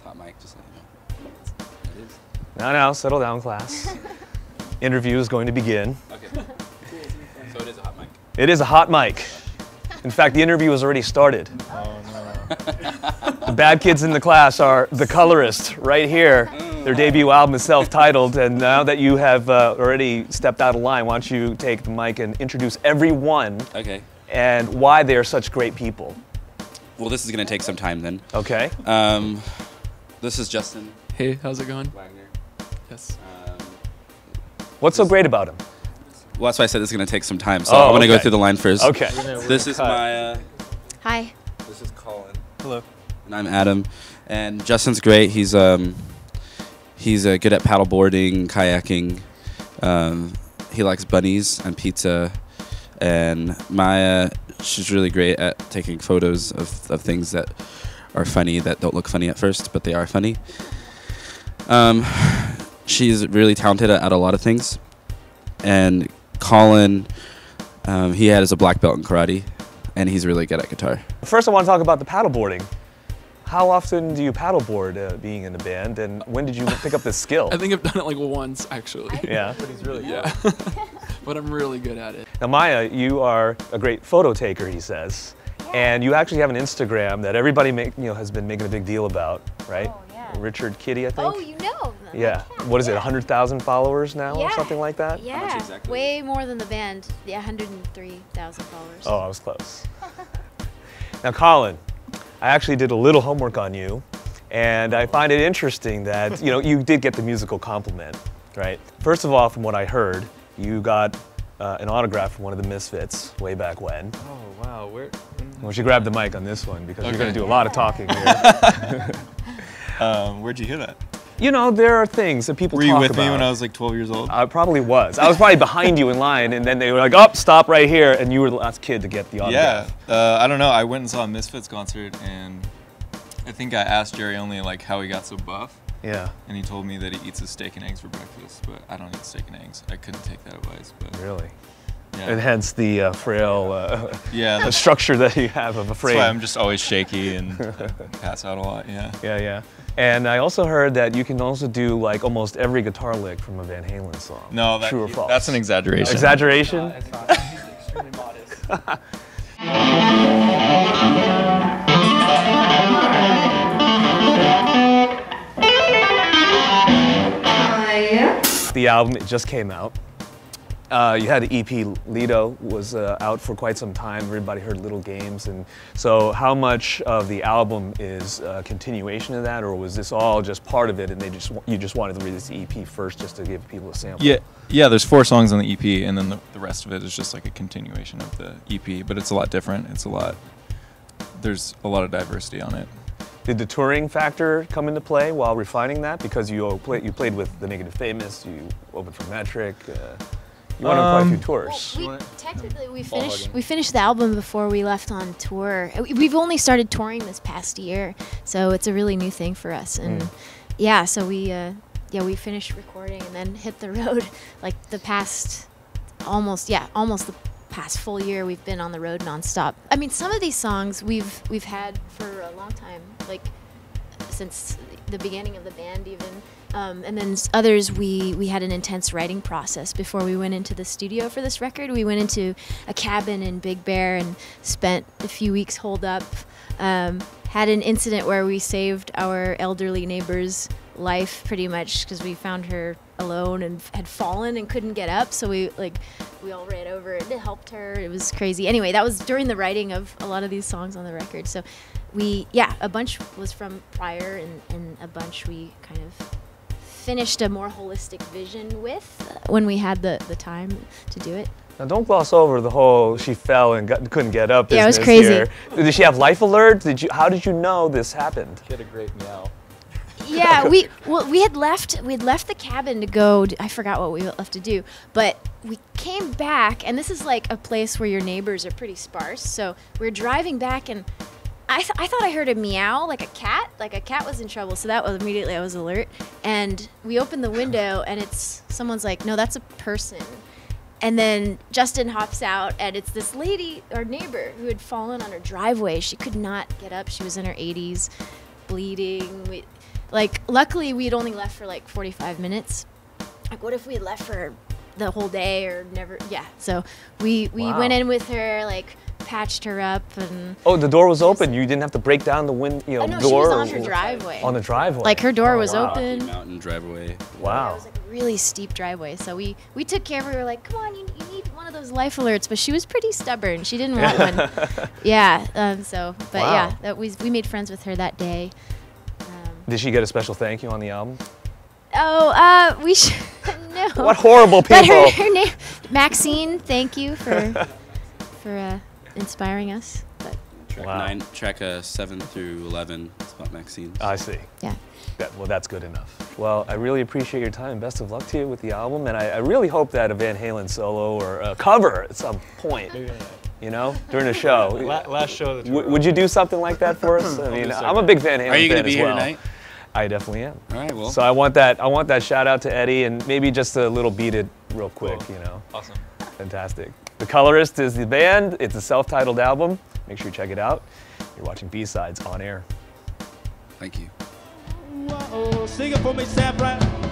hot mic, just so you know. It is. Now, settle down, class. Interview is going to begin. Okay. So it is a hot mic. It is a hot mic. In fact, the interview has already started. Oh no. The bad kids in the class are the Colourist right here. Their debut album is self-titled, and now that you have already stepped out of line, why don't you take the mic and introduce everyone and why they are such great people. Well, this is going to take some time then. Okay. This is Justin. Hey, how's it going? Wagner. Yes. What's so great about him? Well, that's why I said this is going to take some time, so I want to go through the line first. Okay. This is Maya. Hi. This is Colin. Hello. And I'm Adam. And Justin's great. He's good at paddleboarding, kayaking. He likes bunnies and pizza. And Maya, she's really great at taking photos of things that are funny, that don't look funny at first, but they are funny. She's really talented at a lot of things. And Colin, he has a black belt in karate, and he's really good at guitar. First, I want to talk about the paddleboarding. How often do you paddleboard being in a band, and when did you pick up this skill? I think I've done it like once, actually. Yeah. But he's really good. Yeah. But I'm really good at it. Now, Maya, you are a great photo taker, he says, and you actually have an Instagram that everybody has been making a big deal about, right? Oh, yeah. Richard Kitty, I think. Oh, you know. Yeah. What is it, 100,000 followers now or something like that? Yeah. How much exactly? Way more than the band. Yeah, 103,000 followers. Oh, I was close. Now, Colin, I actually did a little homework on you, and I find it interesting that, you did get the musical compliment, right? First of all, from what I heard, you got an autograph from one of the Misfits way back when. Oh wow, where? Why don't you grab the mic on this one, because you're going to do a lot of talking here. Where'd you hear that? There are things that people Were talk about. you with me when I was like 12 years old? I probably was. I was probably behind you in line, and then they were like, oh, stop right here, and you were the last kid to get the autograph. Yeah, I don't know. I went and saw a Misfits concert, and I think I asked Jerry only like how he got so buff. Yeah. And he told me that he eats his steak and eggs for breakfast, but I don't eat steak and eggs. I couldn't take that advice. But Really? yeah. And hence the frail Yeah, the structure that you have of a frame. that's why I'm just always shaky and pass out a lot. Yeah. Yeah. And I also heard that you can also do like almost every guitar lick from a Van Halen song. No, True or false? that's an exaggeration. Exaggeration? It's not. He's extremely modest. The album, it just came out. You had the EP, Lido, was out for quite some time. Everybody heard Little Games. And so how much of the album is a continuation of that, or was this all just part of it and you just wanted to release the EP first just to give people a sample? Yeah, there's 4 songs on the EP, and then the rest of it is just like a continuation of the EP, but it's a lot different. There's a lot of diversity on it. Did the touring factor come into play while refining that? Because you played with The Negative Famous, you opened for Metric, you went on quite a few tours. Well, technically, we finished the album before we left on tour. We've only started touring this past year, so it's a really new thing for us. And yeah, so we finished recording and then hit the road like the past almost the past full year. We've been on the road nonstop. I mean, some of these songs we've had for a long time, like since the beginning of the band even. And then others, we had an intense writing process before we went into the studio for this record. We went into a cabin in Big Bear and spent a few weeks holed up. Had an incident where we saved our elderly neighbor's life pretty much because we found her alone and had fallen and couldn't get up. So we all ran over and helped her. It was crazy. Anyway, that was during the writing of a lot of these songs on the record. So a bunch was from prior and a bunch we kind of finished a more holistic vision with when we had the time to do it. Now don't gloss over the whole she fell and couldn't get up business. Yeah, it was crazy. Here. Did she have life alert? How did you know this happened? She had a great meow. Yeah, we had left the cabin to go. I forgot what we left to do, but we came back, and this is like a place where your neighbors are pretty sparse. So we're driving back, and I thought I heard a meow, like a cat was in trouble. So that was immediately I was alert, and we opened the window, and someone's like, no, that's a person. And then Justin hops out, and it's this lady, our neighbor, who had fallen on her driveway. She could not get up. She was in her 80s, bleeding. like, luckily we'd only left for like 45 minutes. Like, what if we had left for the whole day or never? Yeah. So we went in with her, like, patched her up and. Oh, the door was open. You didn't have to break down the no, door. She was on her driveway. On the driveway. Like, her door was wow. open. Mountain driveway. Wow. It was like a really steep driveway. So we took care of her. We were like, come on, you need one of those life alerts. But she was pretty stubborn. She didn't want one. Yeah. But wow. yeah, we made friends with her that day. Did she get a special thank you on the album? Oh, we should. No. What horrible people. But her name, Maxine. Thank you for inspiring us. But Track 7 through 11 is about Maxine. I see. yeah. Well, that's good enough. Well, I really appreciate your time. Best of luck to you with the album, and I really hope that a Van Halen solo or a cover at some point, you know, during the show. Last show of the tour. Would you do something like that for us? I mean, I'm a big Van Halen fan as well. Are you going to be here tonight? I definitely am. All right, well. So I want that shout out to Eddie, and maybe just a little beat it real quick, you know. Awesome. Fantastic. The Colorist is the band. It's a self-titled album. Make sure you check it out. You're watching B-Sides on air. Thank you. Sing it for me, Sam Brown.